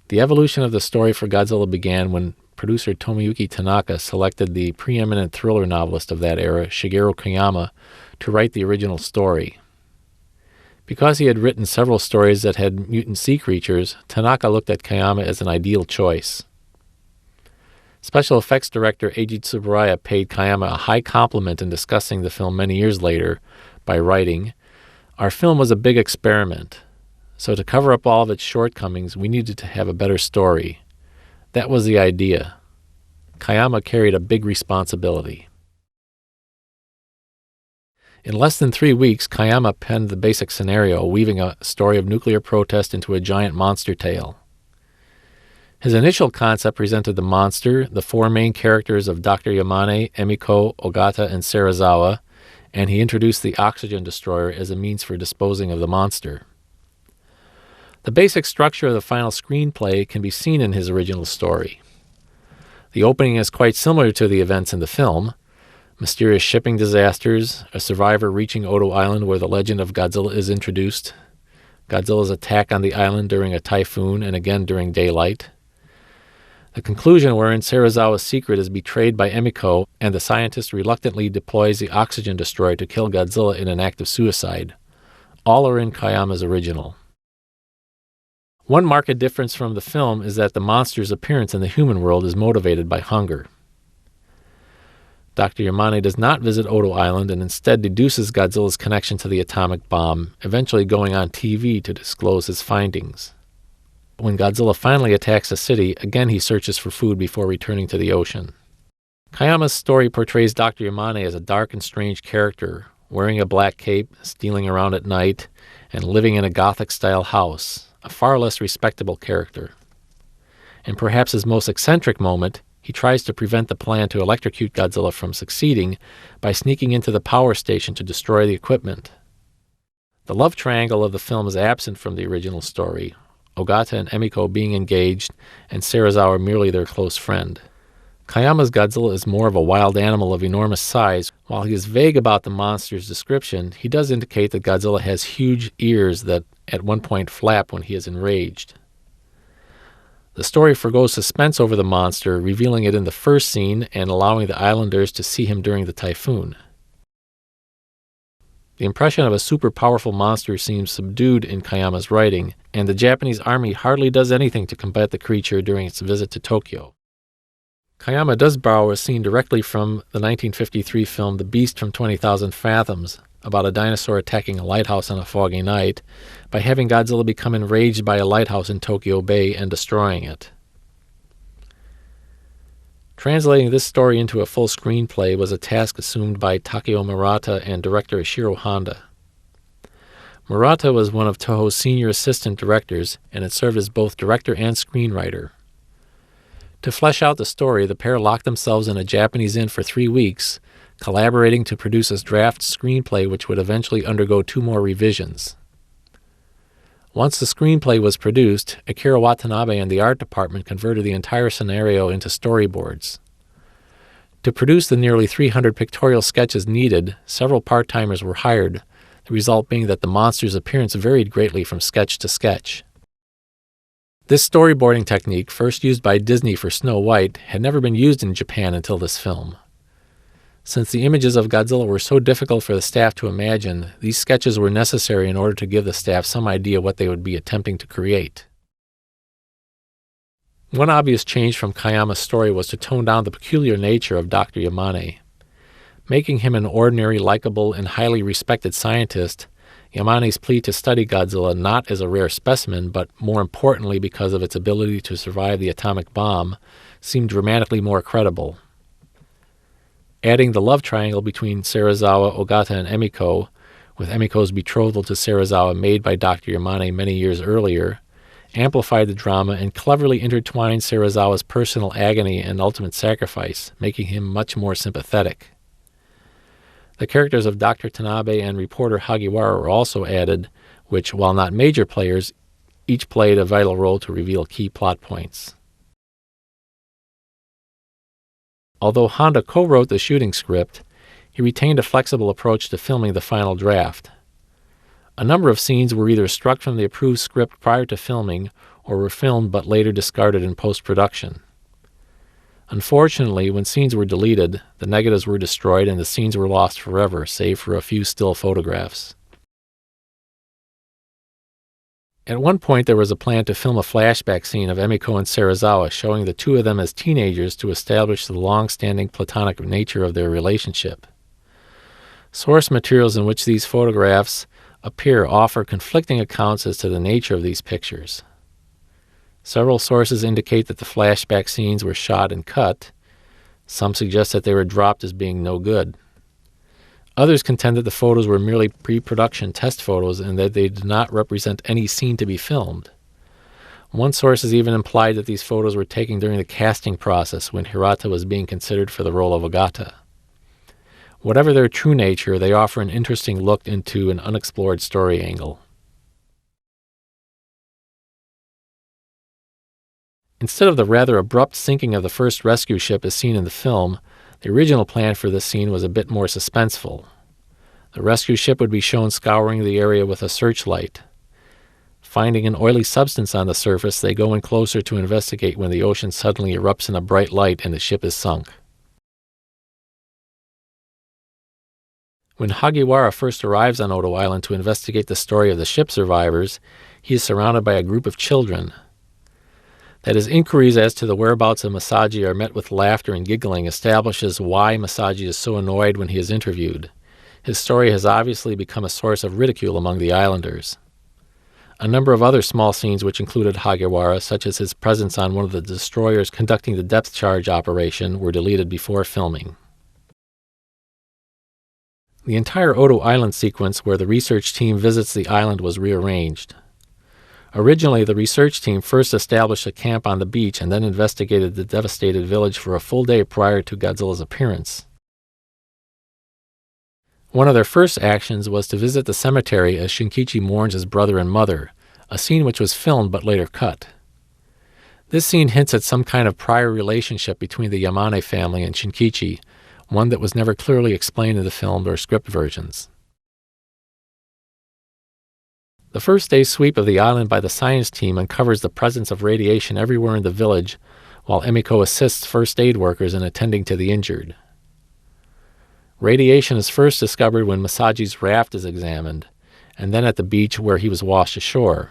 The evolution of the story for Godzilla began when producer Tomoyuki Tanaka selected the preeminent thriller novelist of that era, Shigeru Koyama, to write the original story. Because he had written several stories that had mutant sea creatures, Tanaka looked at Koyama as an ideal choice. Special effects director Eiji Tsuburaya paid Koyama a high compliment in discussing the film many years later by writing, "Our film was a big experiment. So to cover up all of its shortcomings, we needed to have a better story. That was the idea." Koyama carried a big responsibility. In less than 3 weeks, Koyama penned the basic scenario, weaving a story of nuclear protest into a giant monster tale. His initial concept presented the monster, the 4 main characters of Dr. Yamane, Emiko, Ogata, and Serizawa, and he introduced the oxygen destroyer as a means for disposing of the monster. The basic structure of the final screenplay can be seen in his original story. The opening is quite similar to the events in the film. Mysterious shipping disasters, a survivor reaching Odo Island where the legend of Godzilla is introduced, Godzilla's attack on the island during a typhoon and again during daylight, the conclusion wherein Serizawa's secret is betrayed by Emiko and the scientist reluctantly deploys the oxygen destroyer to kill Godzilla in an act of suicide. All are in Koyama's original. One marked difference from the film is that the monster's appearance in the human world is motivated by hunger. Dr. Yamane does not visit Odo Island and instead deduces Godzilla's connection to the atomic bomb, eventually going on TV to disclose his findings. When Godzilla finally attacks the city, again he searches for food before returning to the ocean. Koyama's story portrays Dr. Yamane as a dark and strange character, wearing a black cape, stealing around at night, and living in a Gothic-style house, a far less respectable character. In perhaps his most eccentric moment, he tries to prevent the plan to electrocute Godzilla from succeeding by sneaking into the power station to destroy the equipment. The love triangle of the film is absent from the original story, Ogata and Emiko being engaged and Serizawa merely their close friend. Koyama's Godzilla is more of a wild animal of enormous size. While he is vague about the monster's description, he does indicate that Godzilla has huge ears that at one point flap when he is enraged. The story forgoes suspense over the monster, revealing it in the first scene and allowing the islanders to see him during the typhoon. The impression of a super-powerful monster seems subdued in Koyama's writing, and the Japanese army hardly does anything to combat the creature during its visit to Tokyo. Koyama does borrow a scene directly from the 1953 film The Beast from 20,000 Fathoms, about a dinosaur attacking a lighthouse on a foggy night, by having Godzilla become enraged by a lighthouse in Tokyo Bay and destroying it. Translating this story into a full screenplay was a task assumed by Takeo Murata and director Ishiro Honda. Murata was one of Toho's senior assistant directors and had served as both director and screenwriter. To flesh out the story, the pair locked themselves in a Japanese inn for 3 weeks, collaborating to produce a draft screenplay which would eventually undergo 2 more revisions. Once the screenplay was produced, Akira Watanabe and the art department converted the entire scenario into storyboards. To produce the nearly 300 pictorial sketches needed, several part-timers were hired, the result being that the monster's appearance varied greatly from sketch to sketch. This storyboarding technique, first used by Disney for Snow White, had never been used in Japan until this film. Since the images of Godzilla were so difficult for the staff to imagine, these sketches were necessary in order to give the staff some idea what they would be attempting to create. One obvious change from Koyama's story was to tone down the peculiar nature of Dr. Yamane. Making him an ordinary, likable, and highly respected scientist, Yamane's plea to study Godzilla not as a rare specimen, but more importantly because of its ability to survive the atomic bomb, seemed dramatically more credible. Adding the love triangle between Serizawa, Ogata, and Emiko, with Emiko's betrothal to Serizawa made by Dr. Yamane many years earlier, amplified the drama and cleverly intertwined Serizawa's personal agony and ultimate sacrifice, making him much more sympathetic. The characters of Dr. Tanabe and reporter Hagiwara were also added, which, while not major players, each played a vital role to reveal key plot points. Although Honda co-wrote the shooting script, he retained a flexible approach to filming the final draft. A number of scenes were either struck from the approved script prior to filming or were filmed but later discarded in post-production. Unfortunately, when scenes were deleted, the negatives were destroyed and the scenes were lost forever, save for a few still photographs. At one point, there was a plan to film a flashback scene of Emiko and Serizawa, showing the two of them as teenagers to establish the long-standing platonic nature of their relationship. Source materials in which these photographs appear offer conflicting accounts as to the nature of these pictures. Several sources indicate that the flashback scenes were shot and cut. Some suggest that they were dropped as being no good. Others contend that the photos were merely pre-production test photos and that they did not represent any scene to be filmed. One source has even implied that these photos were taken during the casting process when Hirata was being considered for the role of Ogata. Whatever their true nature, they offer an interesting look into an unexplored story angle. Instead of the rather abrupt sinking of the first rescue ship as seen in the film, the original plan for this scene was a bit more suspenseful. The rescue ship would be shown scouring the area with a searchlight. Finding an oily substance on the surface, they go in closer to investigate when the ocean suddenly erupts in a bright light and the ship is sunk. When Hagiwara first arrives on Odo Island to investigate the story of the ship survivors, he is surrounded by a group of children. That his inquiries as to the whereabouts of Masaji are met with laughter and giggling establishes why Masaji is so annoyed when he is interviewed. His story has obviously become a source of ridicule among the islanders. A number of other small scenes which included Hagiwara, such as his presence on one of the destroyers conducting the depth charge operation, were deleted before filming. The entire Odo Island sequence where the research team visits the island was rearranged. Originally, the research team first established a camp on the beach and then investigated the devastated village for a full day prior to Godzilla's appearance. One of their first actions was to visit the cemetery as Shinkichi mourns his brother and mother, a scene which was filmed but later cut. This scene hints at some kind of prior relationship between the Yamane family and Shinkichi, one that was never clearly explained in the filmed or script versions. The first day's sweep of the island by the science team uncovers the presence of radiation everywhere in the village, while Emiko assists first aid workers in attending to the injured. Radiation is first discovered when Masaji's raft is examined, and then at the beach where he was washed ashore.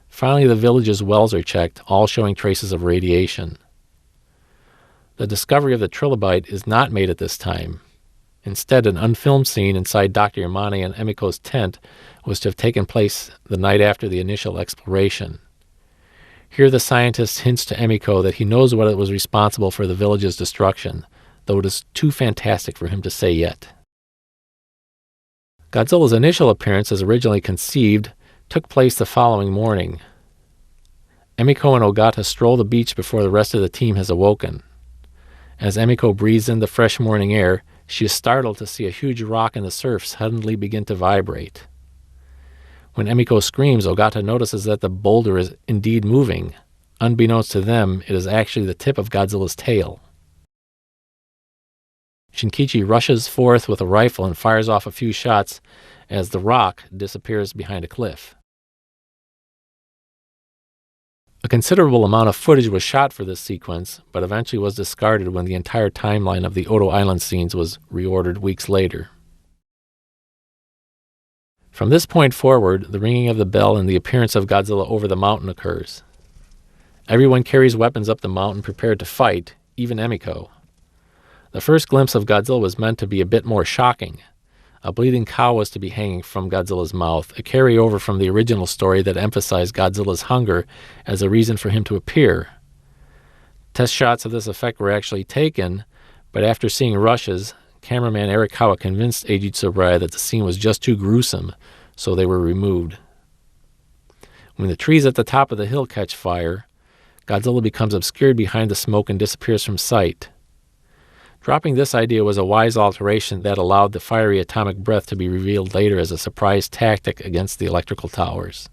Finally, the village's wells are checked, all showing traces of radiation. The discovery of the trilobite is not made at this time. Instead, an unfilmed scene inside Dr. Yamane and Emiko's tent was to have taken place the night after the initial exploration. Here the scientist hints to Emiko that he knows what was responsible for the village's destruction, though it is too fantastic for him to say yet. Godzilla's initial appearance, as originally conceived, took place the following morning. Emiko and Ogata stroll the beach before the rest of the team has awoken. As Emiko breathes in the fresh morning air, she is startled to see a huge rock in the surf suddenly begin to vibrate. When Emiko screams, Ogata notices that the boulder is indeed moving. Unbeknownst to them, it is actually the tip of Godzilla's tail. Shinkichi rushes forth with a rifle and fires off a few shots as the rock disappears behind a cliff. A considerable amount of footage was shot for this sequence, but eventually was discarded when the entire timeline of the Odo Island scenes was reordered weeks later. From this point forward, the ringing of the bell and the appearance of Godzilla over the mountain occurs. Everyone carries weapons up the mountain prepared to fight, even Emiko. The first glimpse of Godzilla was meant to be a bit more shocking. A bleeding cow was to be hanging from Godzilla's mouth, a carryover from the original story that emphasized Godzilla's hunger as a reason for him to appear. Test shots of this effect were actually taken, but after seeing rushes, cameraman Arikawa convinced Eiji Tsuburaya that the scene was just too gruesome, so they were removed. When the trees at the top of the hill catch fire, Godzilla becomes obscured behind the smoke and disappears from sight. Dropping this idea was a wise alteration that allowed the fiery atomic breath to be revealed later as a surprise tactic against the electrical towers.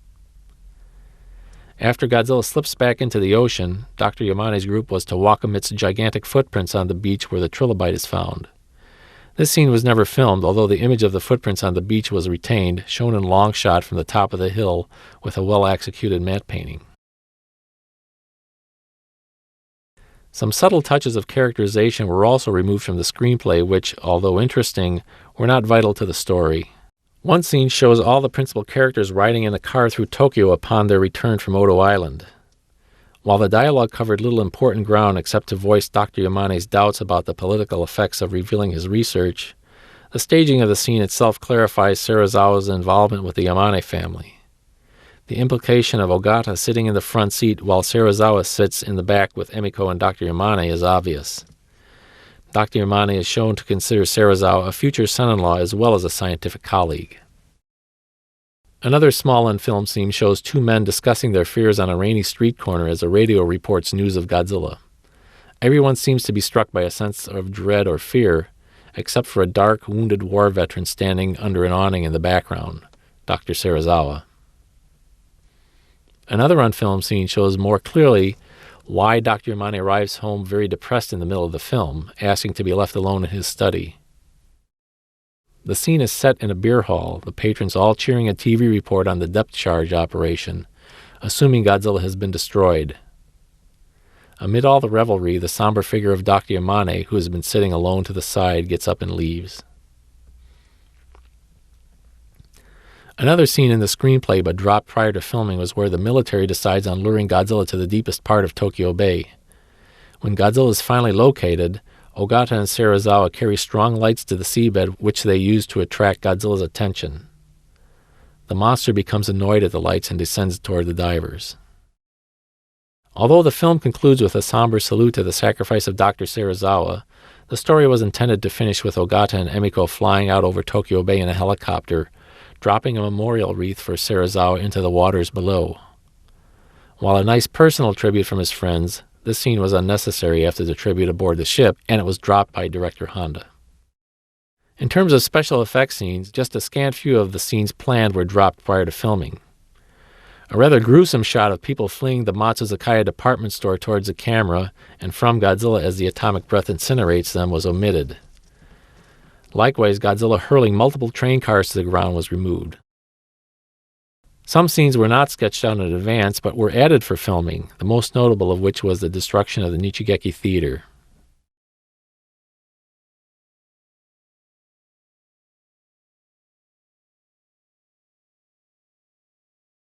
After Godzilla slips back into the ocean, Dr. Yamane's group was to walk amidst gigantic footprints on the beach where the trilobite is found. This scene was never filmed, although the image of the footprints on the beach was retained, shown in long shot from the top of the hill with a well-executed matte painting. Some subtle touches of characterization were also removed from the screenplay which, although interesting, were not vital to the story. One scene shows all the principal characters riding in a car through Tokyo upon their return from Odo Island. While the dialogue covered little important ground except to voice Dr. Yamane's doubts about the political effects of revealing his research, the staging of the scene itself clarifies Serizawa's involvement with the Yamane family. The implication of Ogata sitting in the front seat while Serizawa sits in the back with Emiko and Dr. Yamane is obvious. Dr. Yamane is shown to consider Serizawa a future son-in-law as well as a scientific colleague. Another small unfilmed scene shows two men discussing their fears on a rainy street corner as a radio reports news of Godzilla. Everyone seems to be struck by a sense of dread or fear, except for a dark, wounded war veteran standing under an awning in the background, Dr. Serizawa. Another unfilmed scene shows more clearly why Dr. Yamane arrives home very depressed in the middle of the film, asking to be left alone in his study. The scene is set in a beer hall, the patrons all cheering a TV report on the depth charge operation, assuming Godzilla has been destroyed. Amid all the revelry, the somber figure of Dr. Yamane, who has been sitting alone to the side, gets up and leaves. Another scene in the screenplay but dropped prior to filming was where the military decides on luring Godzilla to the deepest part of Tokyo Bay. When Godzilla is finally located, Ogata and Serizawa carry strong lights to the seabed which they use to attract Godzilla's attention. The monster becomes annoyed at the lights and descends toward the divers. Although the film concludes with a somber salute to the sacrifice of Dr. Serizawa, the story was intended to finish with Ogata and Emiko flying out over Tokyo Bay in a helicopter, dropping a memorial wreath for Serizawa into the waters below. While a nice personal tribute from his friends, this scene was unnecessary after the tribute aboard the ship, and it was dropped by director Honda. In terms of special effects scenes, just a scant few of the scenes planned were dropped prior to filming. A rather gruesome shot of people fleeing the Matsuzakaya department store towards the camera and from Godzilla as the atomic breath incinerates them was omitted. Likewise, Godzilla hurling multiple train cars to the ground was removed. Some scenes were not sketched out in advance but were added for filming, the most notable of which was the destruction of the Nichigeki Theater.